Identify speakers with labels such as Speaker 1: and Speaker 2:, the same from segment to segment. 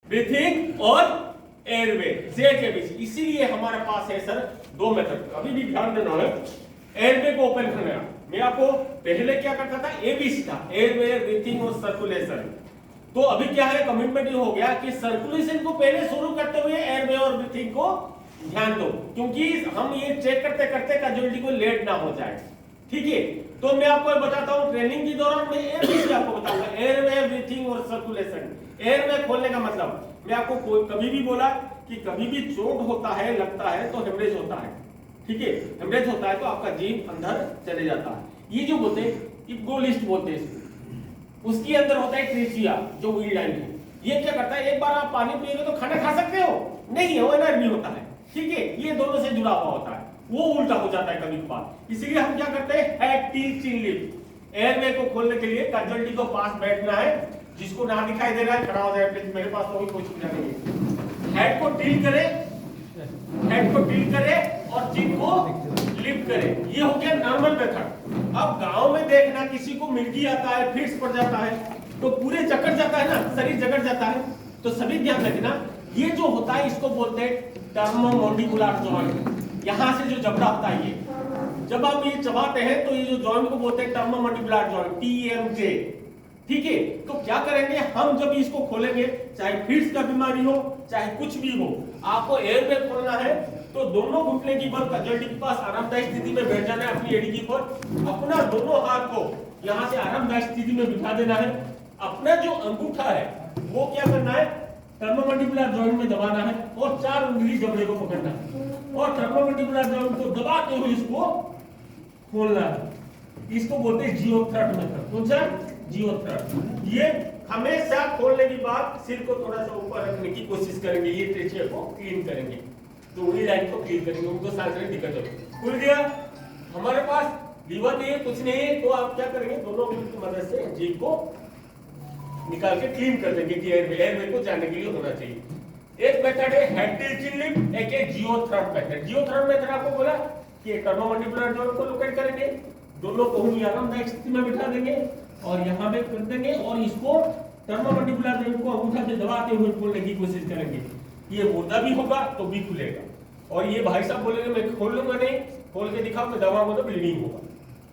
Speaker 1: Breathing और airway जे के बीच। इसीलिए हमारे पास है सर दो मेथड। अभी भी ध्यान देना है, एयरवे को ओपन करना। मैं आपको पहले क्या करता था, एबीसी था, एयरवे, ब्रीथिंग और सर्कुलेशन। तो अभी क्या है, कमिटमेंट हो गया कि सर्कुलेशन को पहले शुरू करते हुए एयरवे और ब्रीथिंग को ध्यान दो, क्योंकि हम ये चेक करते करते कैजुअलिटी को लेट ना हो जाए। ठीक है, तो मैं आपको बताता हूं ट्रेनिंग के दौरान मैं एबीसी आपको बताऊंगा, एयरवे, ब्रीथिंग और सर्कुलेशन। एयरवे खोलने का मतलब, मैं आपको कभी भी बोला कि कभी भी चोट होता है, लगता है तो हेमरेज होता है। ठीक है, हेमरेज होता है तो आपका जीव अंदर चले जाता है। ये जो बोलते हैं इप्गोलिस्ट बोलते हैं इसको, उसके अंदर होता है ट्रेचिया जो व्हील लाइन है। ये क्या करता है, एक बार आप पानी पिएंगे तो खाना खा सकते हो, नहीं वो एनर्जी होता है। ठीक है, ये दोनों से जुड़ा हुआ होता है, वो उल्टा हो जाता है कभी कभार। इसीलिए हम क्या करते हैं, हेड टीथ चिन लिप। एयरवे को खोलने के लिए कैजुअलिटी को पास बैठना है, जिसको ना दिखाई दे रहा है खड़ा हो जाए प्लीज, मेरे पास तो कोई सुविधा नहीं है। हेड को टिल्ट करे, हेड को टिल्ट करे और चिन को लिफ्ट करे। ये हो गया नॉर्मल मेथड। अब गांव में देखना, किसी को मिर्गी आता है, फिट्स पड़ जाता है तो पूरे जकड़ जाता है ना, शरीर जकड़ जाता है। तो सभी ध्यान रखना, ये जो होता है इसको बोलते हैं टर्मोमैंडिबुलर जॉइंट। यहां से जो जबड़ा होता है, ये जब आप ये चबाते हैं तो ये जो जॉइंट को बोलते हैं टर्मोमैंडिबुलर जॉइंट, टीएमजे। ठीक है, तो क्या करेंगे हम, जब इसको खोलेंगे, चाहे फिट्स का बीमारी हो चाहे कुछ भी हो, आपको एयरवे खोलना है तो दोनों घुटने की बल कैजुअलिटी के पास आरामदायक स्थिति में बैठ जाना है अपनी एड़ी की पर। अपना दोनों हाथ को यहां से आरामदायक स्थिति में बिठा देना है। अपना जो अंगूठा है वो क्या करना है, टर्मोमैंडिबुलर जॉइंट में दबाना है और 4 उंगली जबड़े को पकड़ना है और टर्मोमैंडिबुलर जॉइंट को दबाते हुए इसको खोलना है। इसको बोलते हैं जियोथ्रट मेथड। कौन सा, जियोथ्रट। ये हमेशा खोलने के बाद सिर को थोड़ा सा ऊपर रखने की कोशिश करेंगे, ये ट्रेचिया को क्लीन करेंगे, तो वही लाइन को क्लीन करेंगे, उनको सांस लेने दिक्कत होगी। खुल गया, हमारे पास लीवर नहीं है, कुछ नहीं है, तो आप क्या करेंगे, दोनों उंगली की मदद से जीभ को निकाल के क्लीन कर देंगे कि एयरवे को जाने के लिए होना चाहिए। एक मेथड है हेड टिल्ट चिन लिफ्ट, एक है जियोथ्रट मेथड। जियोथ्रट मेथड आपको बोला कि टर्मोमैंडिबुलर जॉइंट को लोकेट करेंगे, दोनों को ही आरामदायक स्थिति में बिठा देंगे और यहां पे कर देंगे और इसको टर्मोमैंडिबुलर जॉइंट को अंगूठा से दबाते हुए खोलने की कोशिश करेंगे। ये मुर्दा भी होगा तो भी खुलेगा। और ये भाई साहब बोलेंगे मैं खोल लूंगा, नहीं खोल के दिखाओ मैं दबाऊंगा तो ब्लीडिंग होगा,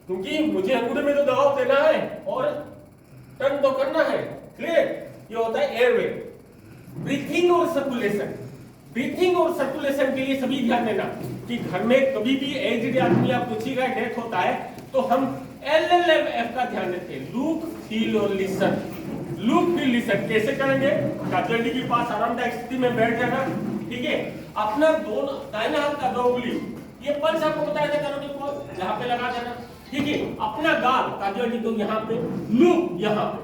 Speaker 1: क्योंकि मुझे अंगूठे में तो दबाव देना है और टर्न तो करना है। क्लियर, ये होता है एयरवे। ब्रीथिंग और सर्कुलेशन, ब्रीथिंग और सर्कुलेशन के लिए सभी ध्यान देना कि घर में कभी भी एज्ड आदमी या किसी का डेथ होता है तो हम LLMF का ध्यान देते हैं, लुक, फील और लिसन। लुक, फील, लिसन कैसे करेंगे, कैजुअलिटी के पास आरामदायक स्थिति में बैठ जाना। ठीक है, अपना दोनों दाहिने हाथ का 2 उंगली, ये पल्स आपको बताया था कैरोटिड को यहां पे लगा देना। ठीक है, अपना गाल कैजुअलिटी को यहां पे, लुक यहां पे,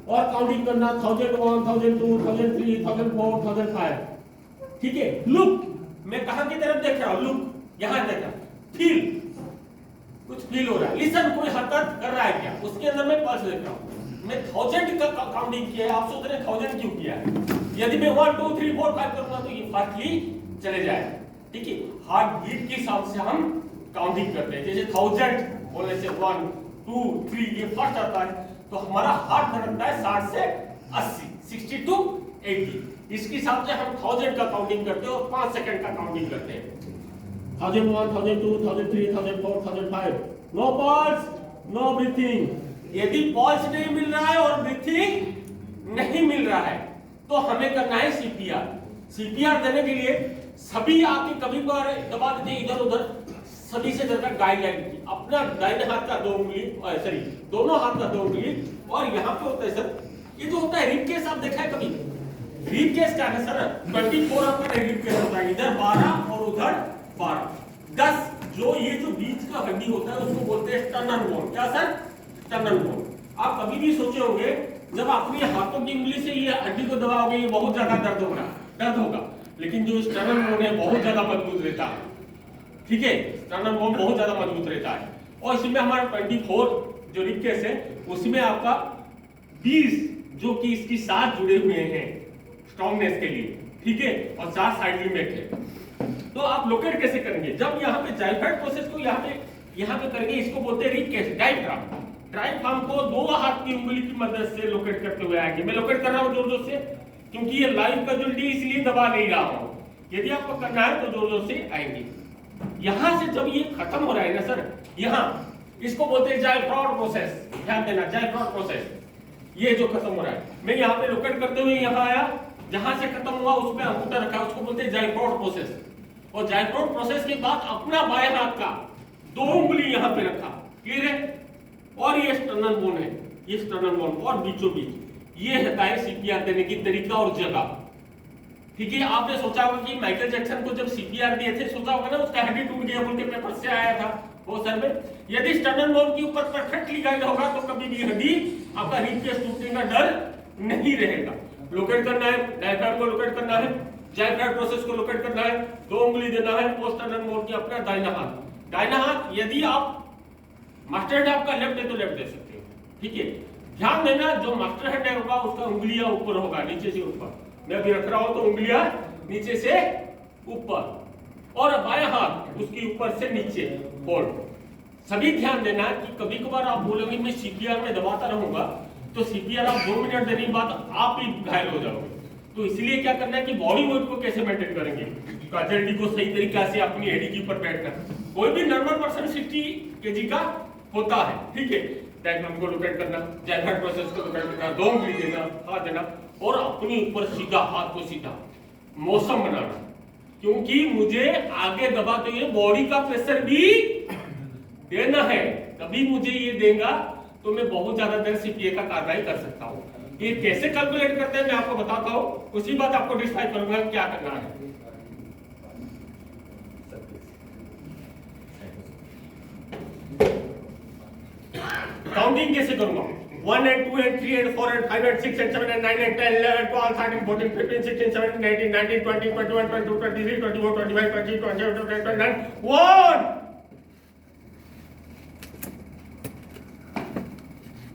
Speaker 1: और काउंटिंग करना 1001, 1002, 1003, 1004, 1005। ठीक है, लुक, मैं कहां की तरफ देख रहा हूं, लुक यहां देख रहा हूं। फील, कुछ फील हो रहा है। लिसन, कोई हरकत कर रहा है क्या, उसके अंदर मैं पल्स देख रहा हूं। मैं 1000 का काउंटिंग किया है, आप सोच रहे हैं 1000 क्यों किया है। यदि मैं 1 2 3 4 5 करूंगा तो ये फास्टली चले जाएगा। ठीक है, हार्ट बीट के हिसाब से हम काउंटिंग करते हैं। जैसे 1000 बोलने से 1 2 3 ये फास्ट आता है तो हमारा हार्ट धड़कता है 60 से 80, 60 to 80। इसके हिसाब से हम 1000 का काउंटिंग करते हैं और 5 सेकंड का काउंटिंग करते हैं। 1001, 1002, 1003, 1004, 1005। No pulse, no breathing. यदि पल्स नहीं मिल रहा है और ब्रीथिंग नहीं मिल रहा है तो हमें करना है सीपीआर। सीपीआर देने के लिए सभी आके कभी बार दबा देते इधर उधर, सभी से दरकार गाइडलाइन की। अपना दाहिने हाथ का 2 उंगली, सॉरी दोनों हाथ का 2 उंगली, और यहाँ पे होता है सर, ये जो होता है रिब केस, आप देखा है कभी रिब केस क्या है सर, 24 आपका रिब केस होता है, इधर 12 और उधर 12, 10। जो ये जो बीच का हड्डी होता है उसको बोलते हैं स्टर्नम बोन। क्या सर, स्टर्नम बोन। आप कभी भी सोचे होंगे जब अपनी हाथों की उंगली से ये हड्डी को दबाओगे ये बहुत ज्यादा दर्द होगा, लेकिन जो स्टर्नम बोन है बहुत ज्यादा मजबूत रहता है। ठीक है, स्टर्नम बोन बहुत ज्यादा मजबूत रहता है और इसमें हमारा 24 जो रिब केस है उसमें आपका 20 जो कि इसकी साथ जुड़े हुए हैं स्ट्रॉन्गनेस के लिए। ठीक है, और 4 साइड लिमिट है। तो आप लोकेट कैसे करेंगे, जब यहाँ पे जाइफाइड प्रोसेस को यहाँ पे करेंगे, इसको बोलते हैं रिब केस डायफ्राम। डायफ्राम को 2 हाथ की उंगली की मदद से लोकेट करते हुए आएंगे। मैं लोकेट कर रहा हूँ जोर जोर से, क्योंकि ये लाइव का जो डी इसलिए दबा नहीं रहा हूं। यदि आपको करना है तो जोर जोर से आएंगे। यहां से जब ये खत्म हो रहा है ना सर, यहां इसको बोलते हैं जायफ्राड प्रोसेस। ध्यान देना, जायफ्राड प्रोसेस ये जो खत्म हो रहा है, मैं यहाँ पे लोकेट करते हुए यहाँ आया, जहां से खत्म हुआ उस पे अंगूठा रखा, उसको बोलते हैं जायफ्राड प्रोसेस। और जायफ्राड प्रोसेस के बाद अपना बाएं हाथ का 2 उंगली यहाँ पे रखा, क्लियर है। और ये स्टर्नल बोन है, ये स्टर्नल बोन और बीचों बीच ये होता है सीपीआर देने की तरीका और जगह। ठीक है, आपने सोचा होगा कि माइकल जैक्सन को जब सीपीआर दिए थे, सोचा होगा ना उसका हड्डी टूट गया बोल के पेपर से आया था वो सर में। यदि स्टर्नल बोन के ऊपर परफेक्टली गाइड होगा तो कभी भी हड्डी आपका रिब केस टूटने का डर नहीं रहेगा। लोकेट करना है, डायफ्राम को लोकेट करना है, जायफ्राम प्रोसेस को लोकेट करना है, 2 उंगली देना है, पोस्ट स्टर्नल बोन की अपना दाहिना हाथ। दाहिना हाथ यदि आप मास्टर हेड आपका लेफ्ट है तो लेफ्ट दे सकते हैं। ठीक है, ध्यान देना जो मास्टर हेड होगा उसका उंगलियां ऊपर होगा, नीचे से ऊपर। मैं अभी रख रहा हूं तो उंगलियां नीचे से ऊपर, और बायां हाथ उसके ऊपर से नीचे होल्ड। सभी ध्यान देना कि कभी कभार आप बोलोगे मैं सीपीआर में दबाता रहूंगा, तो सीपीआर आप 2 मिनट देने के बाद आप ही घायल हो जाओगे। तो इसलिए क्या करना है कि बॉडी वेट को कैसे मेंटेन करेंगे, काजल्डी को सही तरीका से अपनी हेडी के ऊपर बैठना। कोई भी नॉर्मल पर्सन 60 kg का होता है। ठीक है, डायफ्राम को लोकेट करना, जायफ्राम प्रोसेस को लोकेट करना, 2 उंगली देना, हाथ देना, और अपनी ऊपर सीधा हाथ को सीधा मौसम बनाना। क्योंकि मुझे आगे दबाते हुए बॉडी का प्रेशर भी देना है, तभी मुझे ये देगा तो मैं बहुत ज्यादा देर सीपीए का कार्रवाई कर सकता हूँ। ये कैसे कैलकुलेट करते हैं मैं आपको बताता हूँ, उसी बात आपको डिस्क्राइब करूंगा क्या करना है। काउंटिंग कैसे करूंगा, 1 and 2 and 3 and 4 and 5 and 6 and 7 and 9 and 10 11 12 13 14 15 16 17 18 19 20 21 22 23 24 25 26 27 28 29 1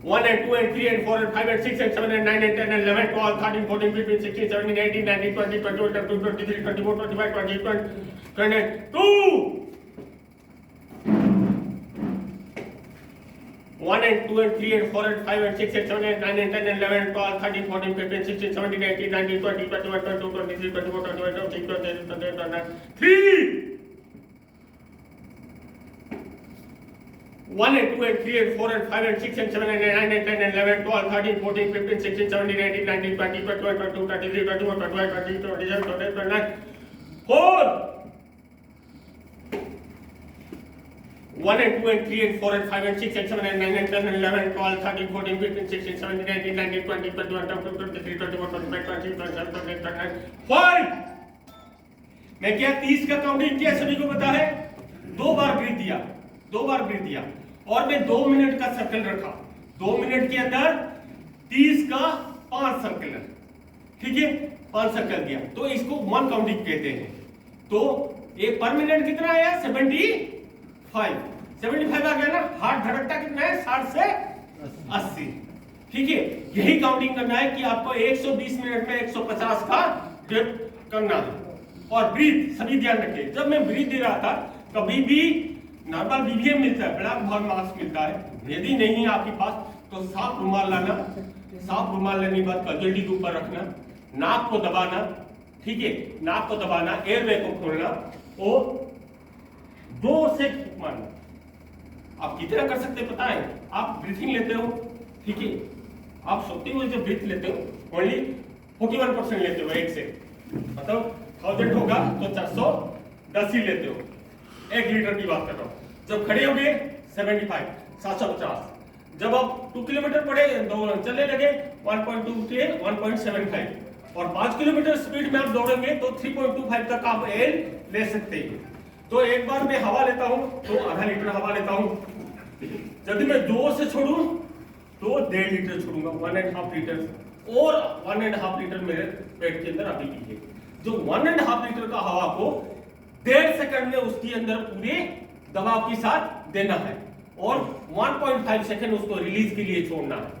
Speaker 1: 1 and 2 and 3 and 4 and 5 and 6 and 7 and 9 and 10 and 11 12 13 14 15 16 17 18 19 20 21 22 23 24 25 26 27 28 1 and 2 and 3 and 4 and 5 and 6 and 7 and 9 and 10 and 11 12 13 14 15 16 17 18 19 20 21 22 23 24 25 26 27 28 29 3 1 and 2 and 3 and 4 and 5 and 6 and 7 and 9 and 10 and 11 12 13 14 15 16 17 18 19 20 21 22 23 24 25 26 27 28 29 4 1 and 2 and 3 and 4 and 5 and 6 and 7 and 9 and 10 and 11 12 13 14 15 16 17 18 19 20 21 22 23 24 25 26 27 28 29 5 मैं क्या 30 का counting किया, सभी को पता है। 2 बार breathe दिया, 2 बार breathe दिया, और मैं 2 मिनट का सर्कल रखा। 2 मिनट के अंदर 30 का 5 सर्कल, ठीक है, 5 सर्कल दिया, तो इसको 1 काउंटिंग कहते हैं। तो एक पर मिनट कितना आया, 75 आ गया ना। हार्ट धड़कता कितना है, 60 से 80। ठीक है, यही काउंटिंग करना है कि आपको 120 मिनट में 150 का डेप्थ करना है। और ब्रीथ सभी ध्यान रखें, जब मैं ब्रीथ दे रहा था कभी भी नॉर्मल बीबीएम मिलता है, ब्लैक बॉल मास्क मिलता है, यदि नहीं आपके पास तो साफ रुमाल लाना। साफ रुमाल लेने के बाद कजल्डी के ऊपर रखना, नाक को दबाना, ठीक है, नाक को दबाना, एयरवे को खोलना और 2 से मारना। आप कितना कर सकते पता है, आप ब्रीथिंग लेते हो, ठीक है, आप सोते हुए जो ब्रीथ लेते हो ओनली 41% लेते हो 1 से, मतलब 1000 होगा तो 410 ही लेते हो। 1 लीटर की बात कर रहा हूँ। जब खड़े हो गए 75, 750। जब आप 2 किलोमीटर पड़े चलने लगे 1.2 से 1.75, और 5 किलोमीटर स्पीड में आप दौड़ेंगे तो 3.25 तक आप एयर ले सकते हैं। तो एक बार मैं हवा लेता हूं तो आधा लीटर हवा लेता हूं। यदि मैं 2 से छोड़ूं तो 1.5 लीटर छोड़ूंगा, 1.5 लीटर, और 1.5 लीटर मेरे पेट के अंदर अभी कीजिए। जो 1.5 लीटर का हवा को 1.5 सेकंड में उसके अंदर पूरे दबाव के साथ देना है, और 1.5 सेकंड उसको रिलीज के लिए छोड़ना है।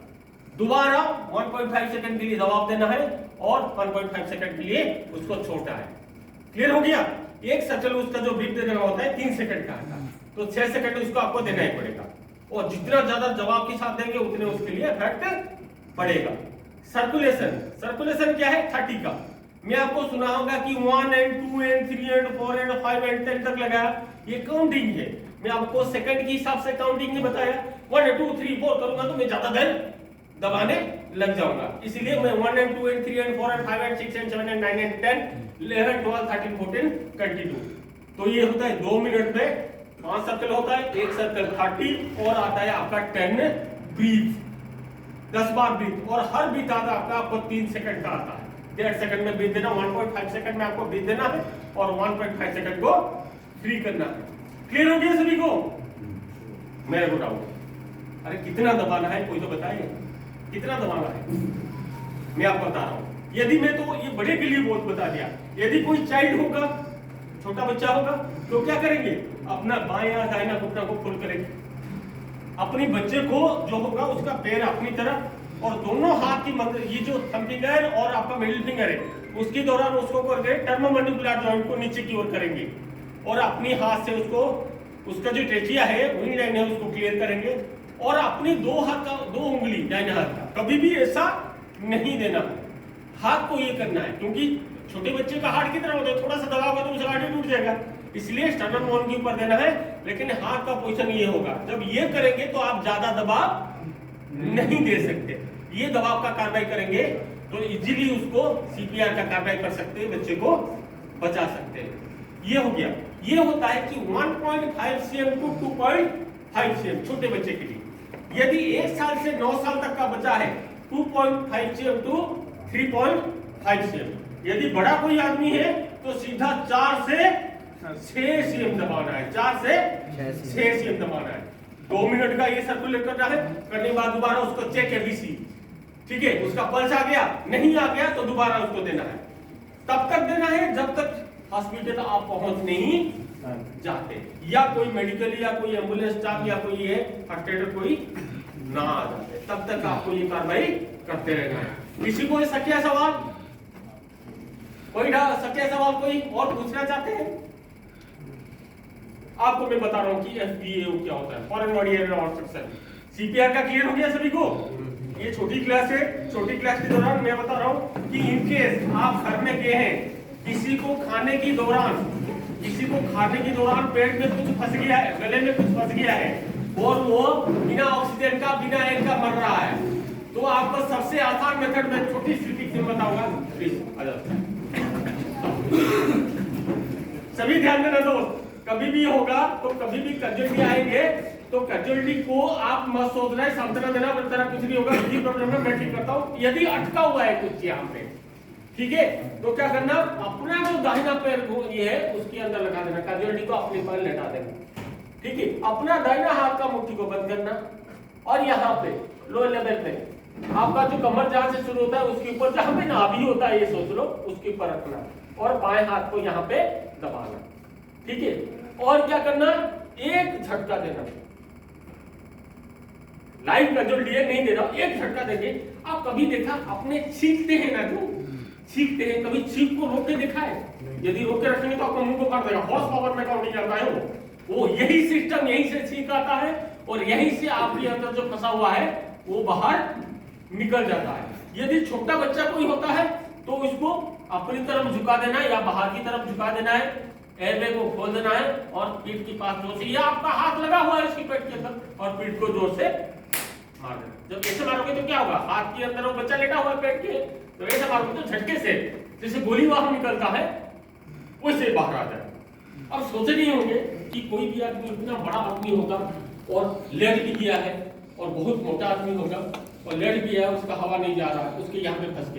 Speaker 1: दोबारा 1.5 सेकंड के लिए दबाव देना है और 1.5 सेकंड के लिए उसको छोड़ना है। क्लियर हो गया। एक सर्कल उसका जो ब्रीथ देना होता है 3 सेकंड का है, तो 6 सेकंड उसको आपको देना ही पड़ेगा, और जितना ज्यादा जवाब के साथ देंगे उतने उसके लिए इफेक्ट पड़ेगा। सर्कुलेशन क्या है 30 का। मैं आपको सुना होगा कि 1 and 2 and 3 and 4 and 5 and 10 तक लगाया, ये काउंटिंग है। मैं आपको सेकंड के हिसाब से काउंटिंग नहीं बताया। 1 2 3 4 करूंगा तो मैं ज्यादा देर दबाने लग जाऊंगा, इसीलिए मैं 1 and 2 and 3 and 4 and 5 and 6 and 7 and 9 and 10 11 12 13 14 22। तो ये होता है 2 मिनट में 5 सर्कल होता है, एक सर्कल 30 और आता है आपका 10 ब्रीथ, 10 बार ब्रीथ, और हर ब्रीथ आता है आपको 3 सेकंड का आता है। 1.5 सेकंड में ब्रीथ देना, 1.5 सेकंड में आपको ब्रीथ देना है और 1.5 सेकंड को फ्री करना है। क्लियर हो गया सभी को? मेरे को डाउट, अरे कितना दबाना है कोई तो बताइए, कितना दबाना है? मैं आपको बता रहा हूं। यदि मैं तो ये बड़े के लिए बहुत बता दिया, यदि कोई चाइल्ड होगा, छोटा बच्चा होगा, तो क्या करेंगे? अपना बायां दाहिना घुटना को फुल करेंगे, अपने बच्चे को जो होगा उसका पैर अपनी तरफ और दोनों हाथ की मदद, ये जो थंब फिंगर और आपका मिडिल फिंगर है उसके दौरान उसको करके टर्मोमैंडिबुलर जॉइंट को नीचे की ओर करेंगे और अपनी हाथ से उसको, उसका जो ट्रेचिया है विंग लाइन है उसको क्लियर करेंगे और अपनी 2 हाथ का 2 उंगली दाहिने हाथ का कभी भी ऐसा नहीं देना, हाथ को ये करना है, क्योंकि छोटे बच्चे का हाथ कितना होता है, थोड़ा सा दबाओगे तो उसका हाथ टूट जाएगा, इसलिए स्टर्नम बोन के ऊपर देना है। लेकिन हाथ का पोजीशन ये होगा, जब ये करेंगे तो आप ज्यादा दबाव नहीं दे सकते, ये दबाव का कार्रवाई करेंगे तो इजीली उसको सीपीआर का कार्रवाई कर सकते हैं, बच्चे को बचा सकते हैं। ये हो गया। ये होता है कि 1.5 cm to 2.5 cm छोटे बच्चे के लिए। यदि 1 साल से 9 साल तक का बच्चा है 2.5 cm to 3.5 cm। यदि बड़ा कोई आदमी है तो सीधा 4 से 6 cm दबाना है, 4 से 6 cm दबाना है। 2 मिनट का ये सर्कुलेट करना है, करने के बाद दोबारा उसको चेक एबीसी, ठीक है, उसका पल्स आ गया, नहीं आ गया तो दोबारा उसको देना है। तब तक देना है जब तक हॉस्पिटल आप पहुंच नहीं जाते, या कोई मेडिकल या कोई एम्बुलेंस स्टाफ या कोई है फर्स्ट एडर कोई ना आ जाते, तब तक आपको ये कार्रवाई करते रहना है। किसी को सच्चा सवाल, कोई सच्चा सवाल कोई और पूछना चाहते हैं? आपको मैं बता रहा हूं कि एफबीए क्या होता है, foreign body area obstruction. CPR का क्लियर हो गया सभी को? ये छोटी क्लास है, छोटी क्लास के दौरान मैं बता रहा हूं कि इनकेस आप घर में गए हैं, किसी को खाने के दौरान पेट में कुछ फंस गया है, गले में कुछ फंस गया है और वो बिना ऑक्सीजन का, बिना एयर का मर रहा है, तो आपको सबसे आसान मेथड में छोटी सी टिप बताऊंगा, प्लीज आ जाओ। सभी ध्यान देना दोस्त, कभी भी होगा तो कभी भी कैजुअलिटी आएंगे तो कैजुअलिटी को आप मत सोचना है सांत्वना देना, तरह कुछ नहीं होगा। यदि प्रॉब्लम है मैं ठीक करता हूं, यदि अटका हुआ है कुछ यहाँ पे, ठीक है, तो क्या करना, अपना जो दाहिना पैर ये है उसके अंदर लगा देना, कैजुअलिटी को अपने पैर लेटा देना, ठीक है, अपना दाहिना हाथ का मुट्ठी को बंद करना और यहाँ पे लोअर लेवल पे आपका जो कमर जहां से शुरू होता है उसके ऊपर जहां पे नाभि होता है, ये सोच लो, उसके ऊपर रखना और बाएं हाथ को यहाँ पे दबाना, ठीक है। और क्या करना, एक झटका देना, लाइव कैजुअलिटी नहीं दे रहा, एक झटका देंगे। आप कभी देखा, अपने छींकते हैं ना, जो छींकते हैं, कभी छींक को रोक के देखा है? यदि रोक के रखेंगे तो आपका मुंह को काट देगा, हॉर्स पावर में काउंटिंग आता है वो यही सिस्टम, यहीं से छींक आता है और यहीं से आपके अंदर जो फंसा हुआ है वो बाहर निकल जाता है। यदि छोटा बच्चा कोई होता है तो उसको अपनी तरफ झुका देना है या बाहर की तरफ झुका देना है, एयरवे को खोल देना है और पीठ के पास जोर से, या आपका हाथ लगा हुआ है इसकी पेट के अंदर और पीठ को जोर से मार देना। जब ऐसे मारोगे तो क्या होगा, हाथ के अंदर वो बच्चा लेटा हुआ है पेट के, तो ऐसे मारोगे तो झटके से जैसे गोली बाहर निकलता है वैसे बाहर आ जाए। अब सोचे नहीं होंगे कि कोई भी आदमी इतना बड़ा आदमी होगा और लेट भी गया है और बहुत मोटा आदमी होगा और लेट भी है, उसका हवा नहीं जा रहा है, उसके यहाँ पे फंस गया।